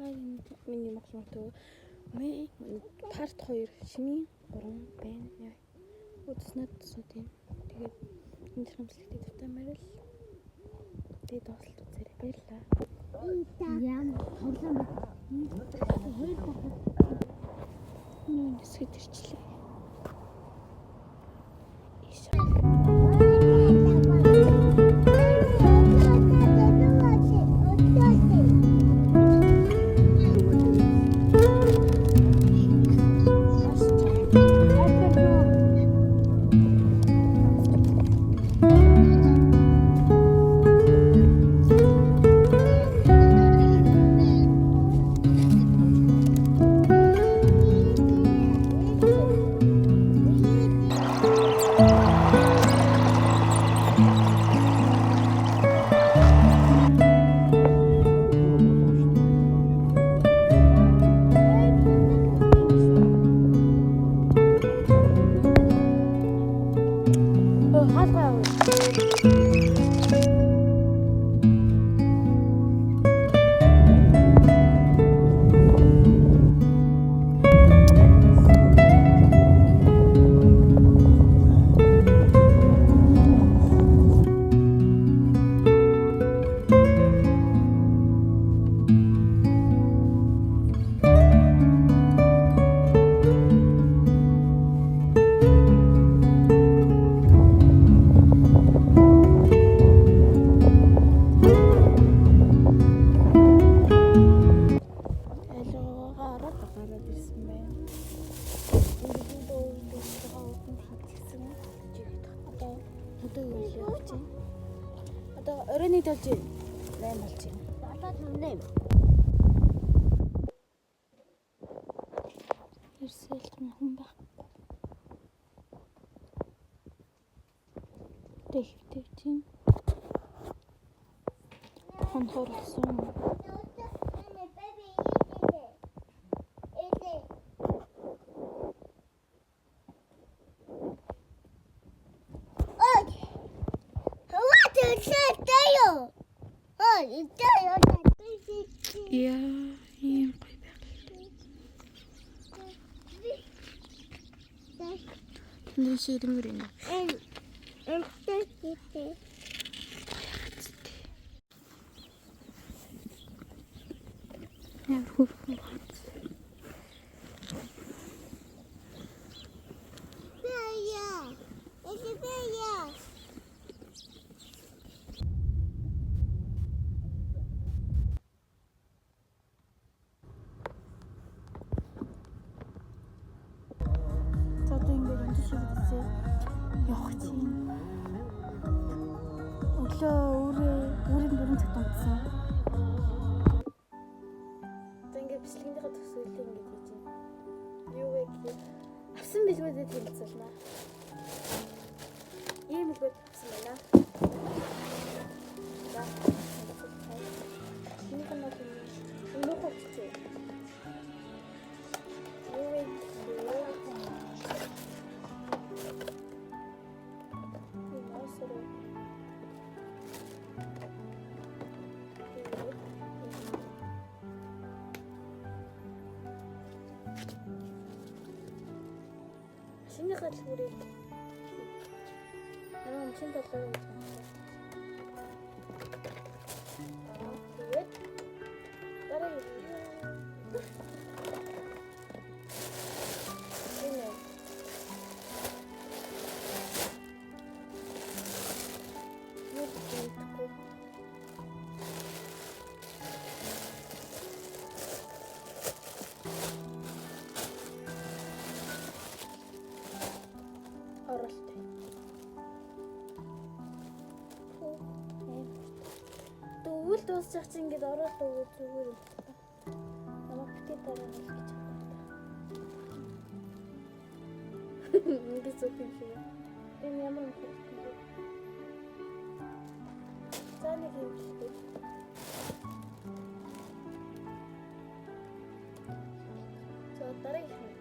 Миний могломтой парт 2 шимийн 3 байна. Үзнэд тийм. Тэгээд энэ хамслагтай тавтамаар л тэгээд доослт үзээрэй баярлаа. Яам тоглоом байна. Хоёр дахад Нүүн хэсэгт ирчлээ. Одоо оройны тавж 8 болж байна. 758. Ирсэлт нь хүн байхгүй. Тэхтэй чинь. Хон хорлсон. Яа, ийм гоё байгаад. Нэг ширмэр юм. Яа, хурхан бац. Явах чинь. Өглөө өөрийн дөрөв цагт унтсан. Одоо ингээд бичлэгийнхээ төсөөлөл ингээд хийж байна. Юу вэ гэхээр авсан билгүүдэд хэлцэлнэ. Ийм билгүүд авсан байна. За. Энийг нь нөх хочтой. Юу вэ? Шинэ хатгуурыг намаа машин талбай гэж байна. Тэгээд дараа Тэгвэл дуусчих чинь ингээд ороод өгөө зүгээр юм. Намайг битээ дараа нь гэж байна. Ингээд зүг юм шиг. Энэ ямар юм бэ? За нэг юм шиг. За дараагийн юм.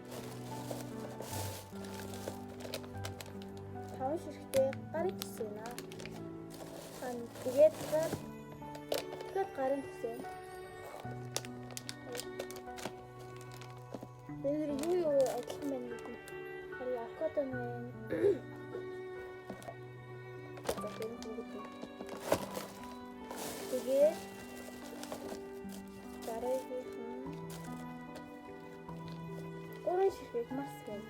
Таван ширхтээ гарыг гисэн аа. Тэгээд гарын гисэн. Нэр юу адилхан байна гэдэг. Харин авокадо нэ. Тэгээд дараагийн оранж ширхэг мас байна.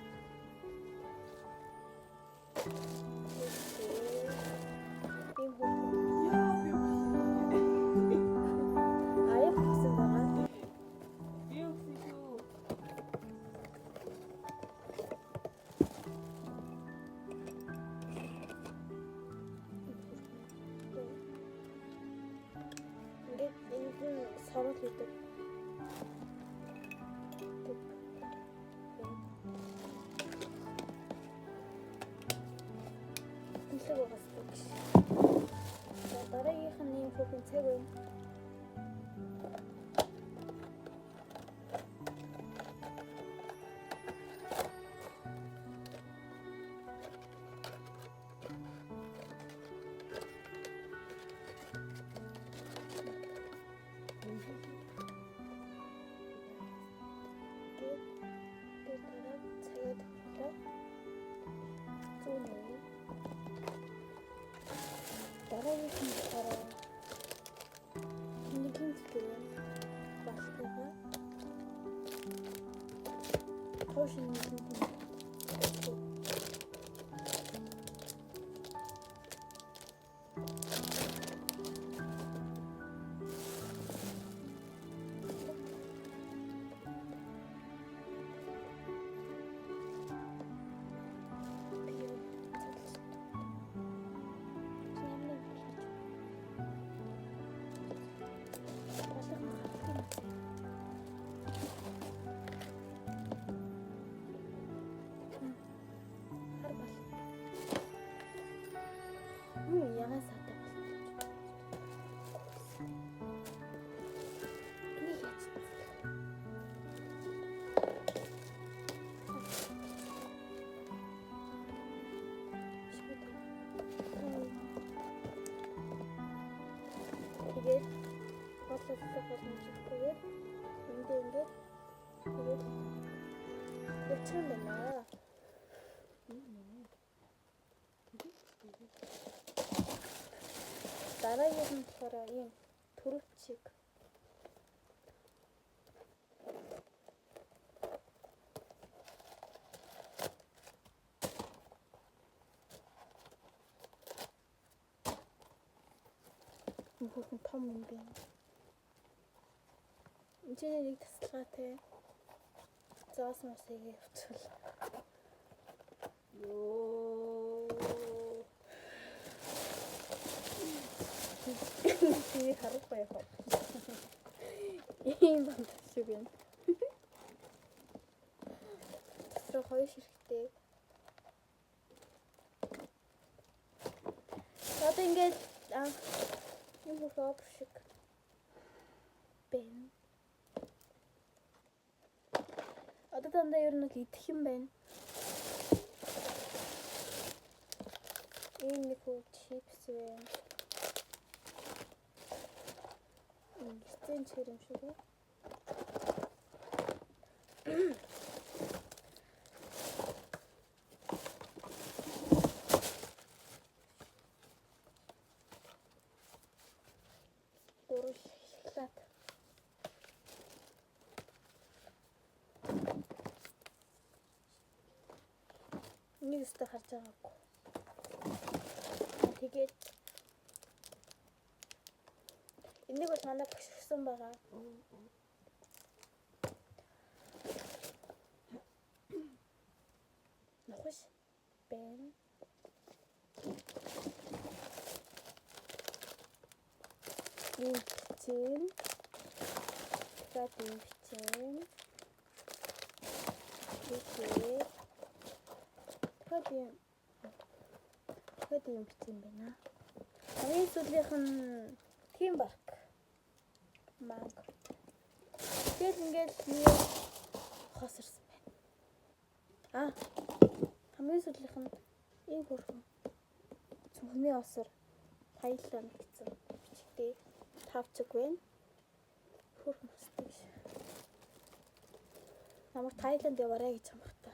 Сорол хийдэг. Тэнцэг угаасдаг. Дараагийнх нь юм хүүхэн цаг байна. Дараагийн нь болохоор нэг юм зүйл болохгүй. Хошин нэг юм. Ягаан саатай болсон. Энийг яаж тэгээд бодлоо боломжтой ингээд тэгээд өвчөн байна. Дараагийн нь болохоор ийм төрөвчиг. Хүүхэн том юм байна. Энд нэг тасалгаатай. Зоос мосыг явуул. Энийг харахгүй яах вэ? Ийм банд шиг байна. Тэр хоёр ширхтэй. Одоо ингээд юм хөөг шиг байна. Одоо дандаа ер нь идэх юм байна. Ийм нэг хөө чипс байна. Гэртэн чир юм шиг үү? Дөрөв шоколад. Нэг өстө харж байгаагүй. Тэгээд энийг бол манай бушгсан байгаа. Нохож байна. Ийм бичэн. Тэгээд ийм бичэн. Тэгээд ийм бичэн байна. Хамгийн сүүлийнх нь тийм баг. Манго. Тэгэл ингээд нэг хосорсон байна. Хамгийн сүүлийнх нь ийм хөрхөн. Цүнхний осор хайлаа гэсэн бичгтэй 5 цаг байна. Хөрхөн хостой. Намайг Тайланд яваарай гэж хамах та.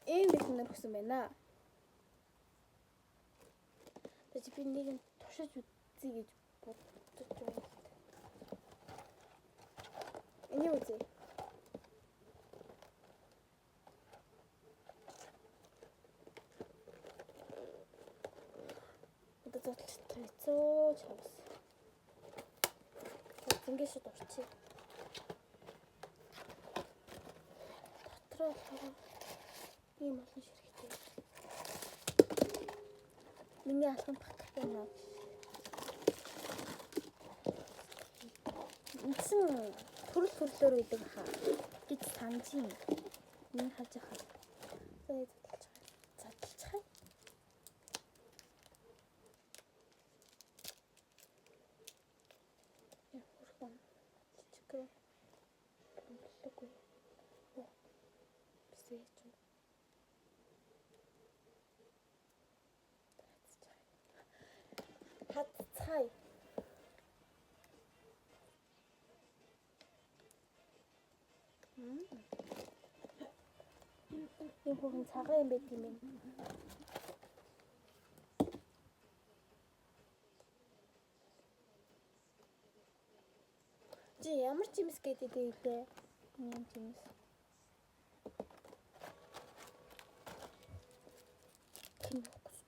Ийм их нэр өгсөн байна. Тэгэж би нэг нь туршиж үзье гэж бодож байна. Энийг үзье. Одоо зотлж тавьцоо чавс. Ингээд шууд орчих. Дотроо ийм олон ширхтэй. Миний алхан багтах байна. Эцэн төрлөөр идэг хаа. Гэж санаж юм. Миний хаж хаа. Задлж хаа. Хаццай. Энэ бүхэн цагаан юм байт юм байна. Чи ямар чимс гэдэг вэ? Ийм чимс. Тим хөөс.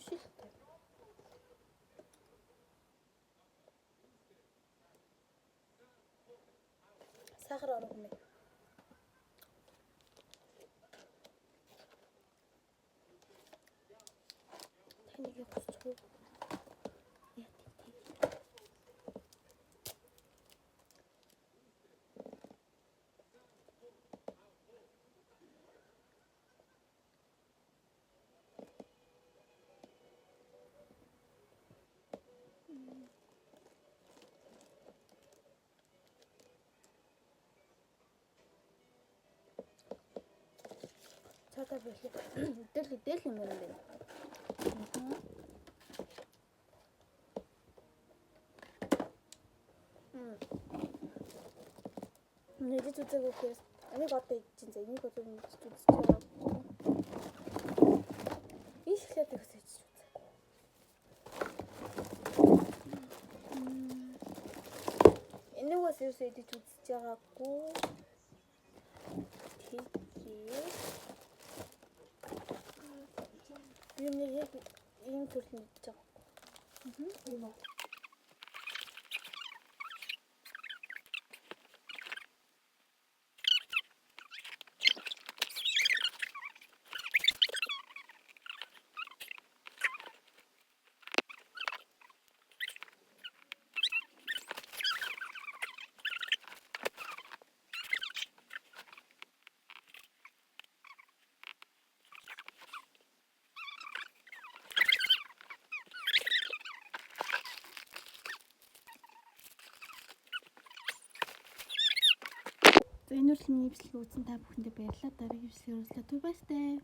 Шилтэй. Сахар орох юм. Таныг явуулчих. Цаатаа болоо. Идэл юм байна. Нэгж үзэг өгөхөөс энийг одоо идчихин за энийг одоо үзэж байгаа. Иш хэлээд өгсөж үзээ. Энийг бас юусаа идэж үзэж байгаагүй. Би нэг яг ийм төрлийн идэж байгаа. Энэ үр миний бичлэг үзсэн та бүхэндээ баярлалаа. Дараагийн бичлэгээр уулзлаа. Түр баяртай.